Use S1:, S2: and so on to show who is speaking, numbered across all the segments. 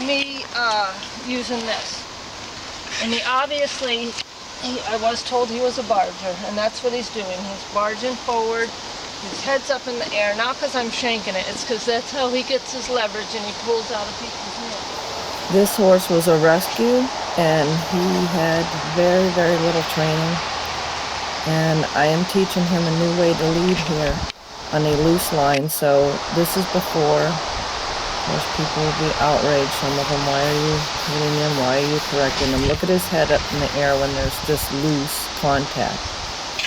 S1: me using this. And he obviously, I was told he was a barger, and that's what he's doing. He's barging forward, his head's up in the air, not because I'm shanking it, it's because that's how he gets his leverage and he pulls out a piece of meat.
S2: This horse was a rescue, and he had very, very little training. And I am teaching him a new way to lead here on a loose line. So this is before. Of course, people will be outraged. Some of them, why are you hitting him? Why are you correcting him? Look at his head up in the air when there's just loose contact,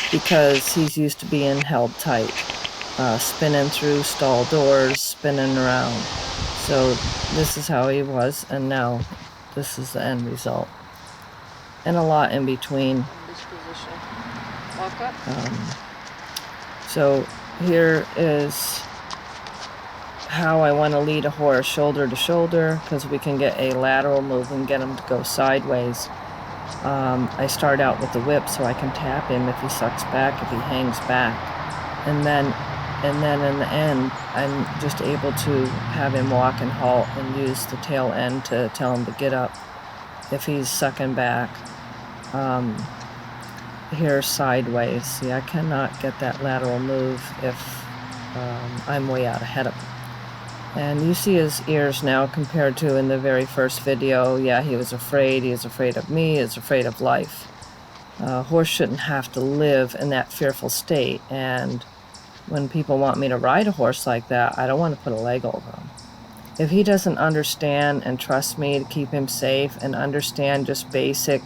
S2: because he's used to being held tight, spinning through stall doors, spinning around. So this is how he was, and now this is the end result. And a lot in between.
S1: This position. Walk up.
S2: So here is how I want to lead a horse, shoulder to shoulder, because we can get a lateral move and get him to go sideways. I start out with the whip so I can tap him if he sucks back, if he hangs back. And then in the end, I'm just able to have him walk and halt and use the tail end to tell him to get up if he's sucking back. Here sideways. See, I cannot get that lateral move if I'm way out ahead of him. And you see his ears now compared to in the very first video. Yeah, he was afraid. He is afraid of me. He is afraid of life. A horse shouldn't have to live in that fearful state. And when people want me to ride a horse like that, I don't want to put a leg over him. If he doesn't understand and trust me to keep him safe and understand just basic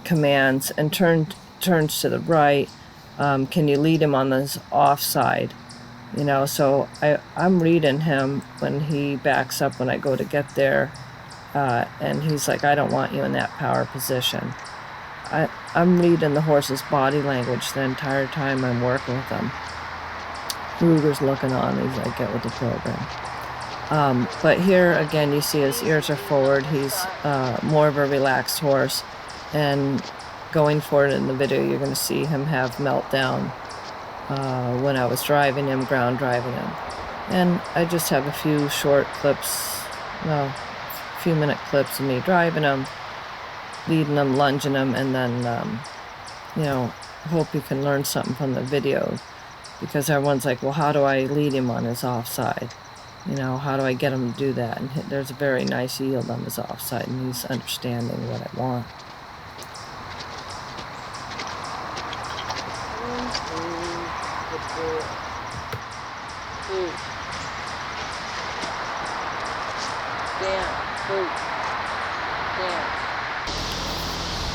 S2: commands and turns to the right, can you lead him on this offside? You know, so I'm reading him when he backs up when I go to get there, and he's like, I don't want you in that power position. I'm reading the horse's body language the entire time I'm working with him. Ruger's looking on, he's like, get with the program. But here again, you see his ears are forward. He's more of a relaxed horse, and going forward in the video, you're going to see him have meltdown when I was driving him, ground driving him. And I just have a few short clips, well, a few minute clips of me driving him, leading him, lunging him, and then, you know, hope you can learn something from the video, because everyone's like, well, how do I lead him on his offside? You know, how do I get him to do that? And there's a very nice yield on his offside, and he's understanding what I want.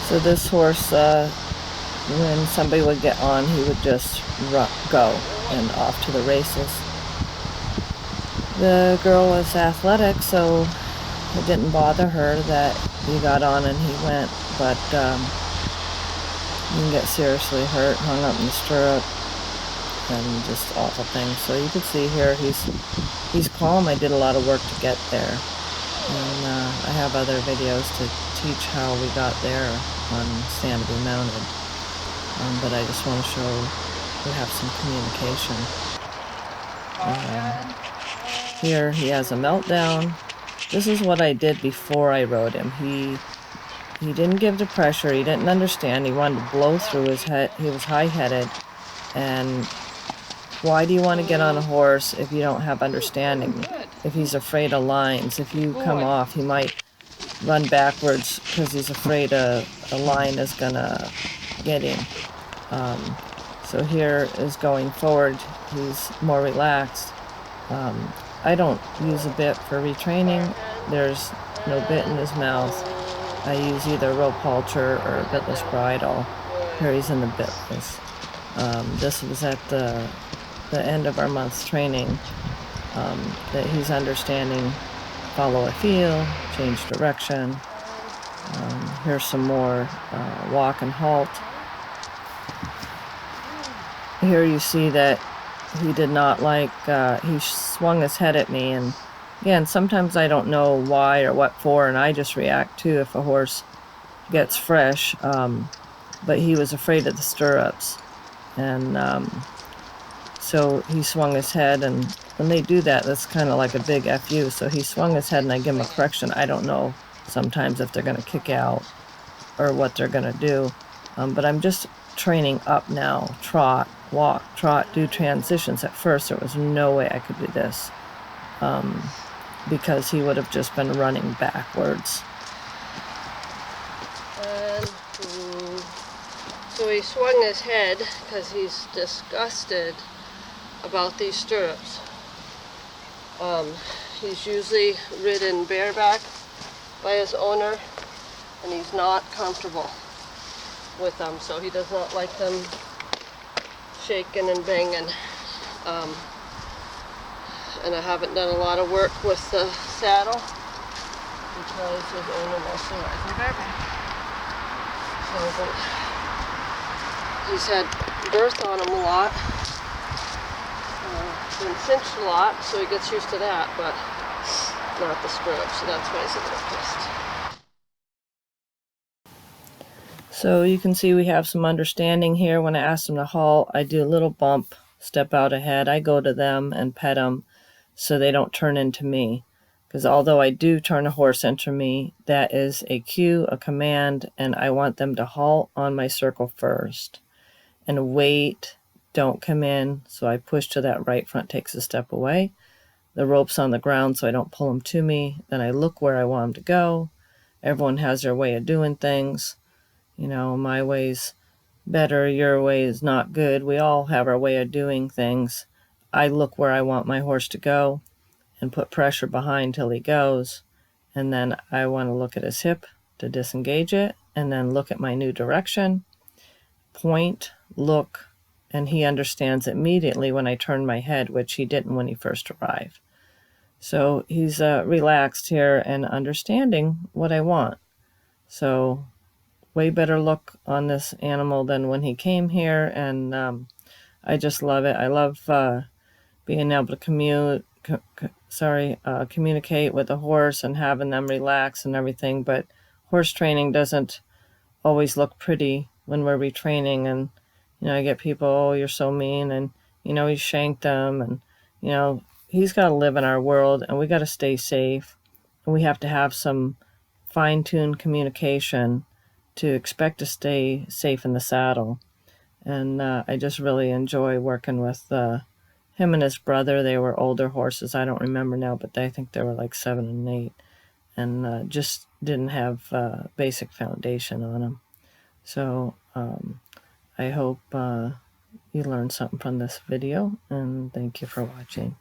S2: So this horse, when somebody would get on, he would just go and off to the races. The girl was athletic, so it didn't bother her that he got on and he went, but you can get seriously hurt, hung up in the stirrup, and just awful things. So you can see here he's calm. I did a lot of work to get there, and I have other videos to teach how we got there on stand to be mounted, but I just want to show we have some communication. Here he has a meltdown. This is what I did before I rode him. He didn't give the pressure. He didn't understand. He wanted to blow through his head. He was high-headed. And why do you want to get on a horse if you don't have understanding? If he's afraid of lines, if you come off, he might run backwards because he's afraid a line is gonna get him. So here is going forward. He's more relaxed. I don't use a bit for retraining. There's no bit in his mouth. I use either rope halter or a bitless bridle. Here he's in the bitless. This was at the end of our month's training, that he's understanding follow a feel, change direction. Here's some more walk and halt. Here you see that he did not like, he swung his head at me, and again, sometimes I don't know why or what for, and I just react too if a horse gets fresh, but he was afraid of the stirrups, and so he swung his head, and when they do that, that's kind of like a big FU. So he swung his head and I give him a correction. I don't know sometimes if they're going to kick out or what they're going to do. But I'm just training up now. Trot, walk, trot, do transitions. At first, there was no way I could do this because he would have just been running backwards.
S1: And so he swung his head because he's disgusted about these stirrups. He's usually ridden bareback by his owner, and he's not comfortable with them, so he does not like them shaking and banging. And I haven't done a lot of work with the saddle because his owner mostly rides in bareback. So, but he's had girth on him a lot, been cinched a lot, so he gets used to that, but not the stirrups, so that's why he's a little pissed.
S2: So you can see we have some understanding here. When I ask them to halt, I do a little bump, step out ahead. I go to them and pet them so they don't turn into me. Because although I do turn a horse into me, that is a cue, a command, and I want them to halt on my circle first and wait, don't come in. So I push to that right, front takes a step away. The rope's on the ground so I don't pull them to me. Then I look where I want them to go. Everyone has their way of doing things. You know, my way's better, your way is not good. We all have our way of doing things. I look where I want my horse to go and put pressure behind till he goes. And then I want to look at his hip to disengage it, and then look at my new direction, point, look, and he understands immediately when I turn my head, which he didn't when he first arrived. So he's relaxed here and understanding what I want. So way better look on this animal than when he came here, and I just love it. I love being able to communicate with a horse and having them relax and everything, but horse training doesn't always look pretty when we're retraining, and I get people, oh, you're so mean, and he shanked them, and he's got to live in our world, and we got to stay safe, and we have to have some fine-tuned communication to expect to stay safe in the saddle. And I just really enjoy working with him and his brother. They were older horses. I don't remember now, but I think they were like 7 and 8, and just didn't have basic foundation on them. So I hope you learned something from this video, and thank you for watching.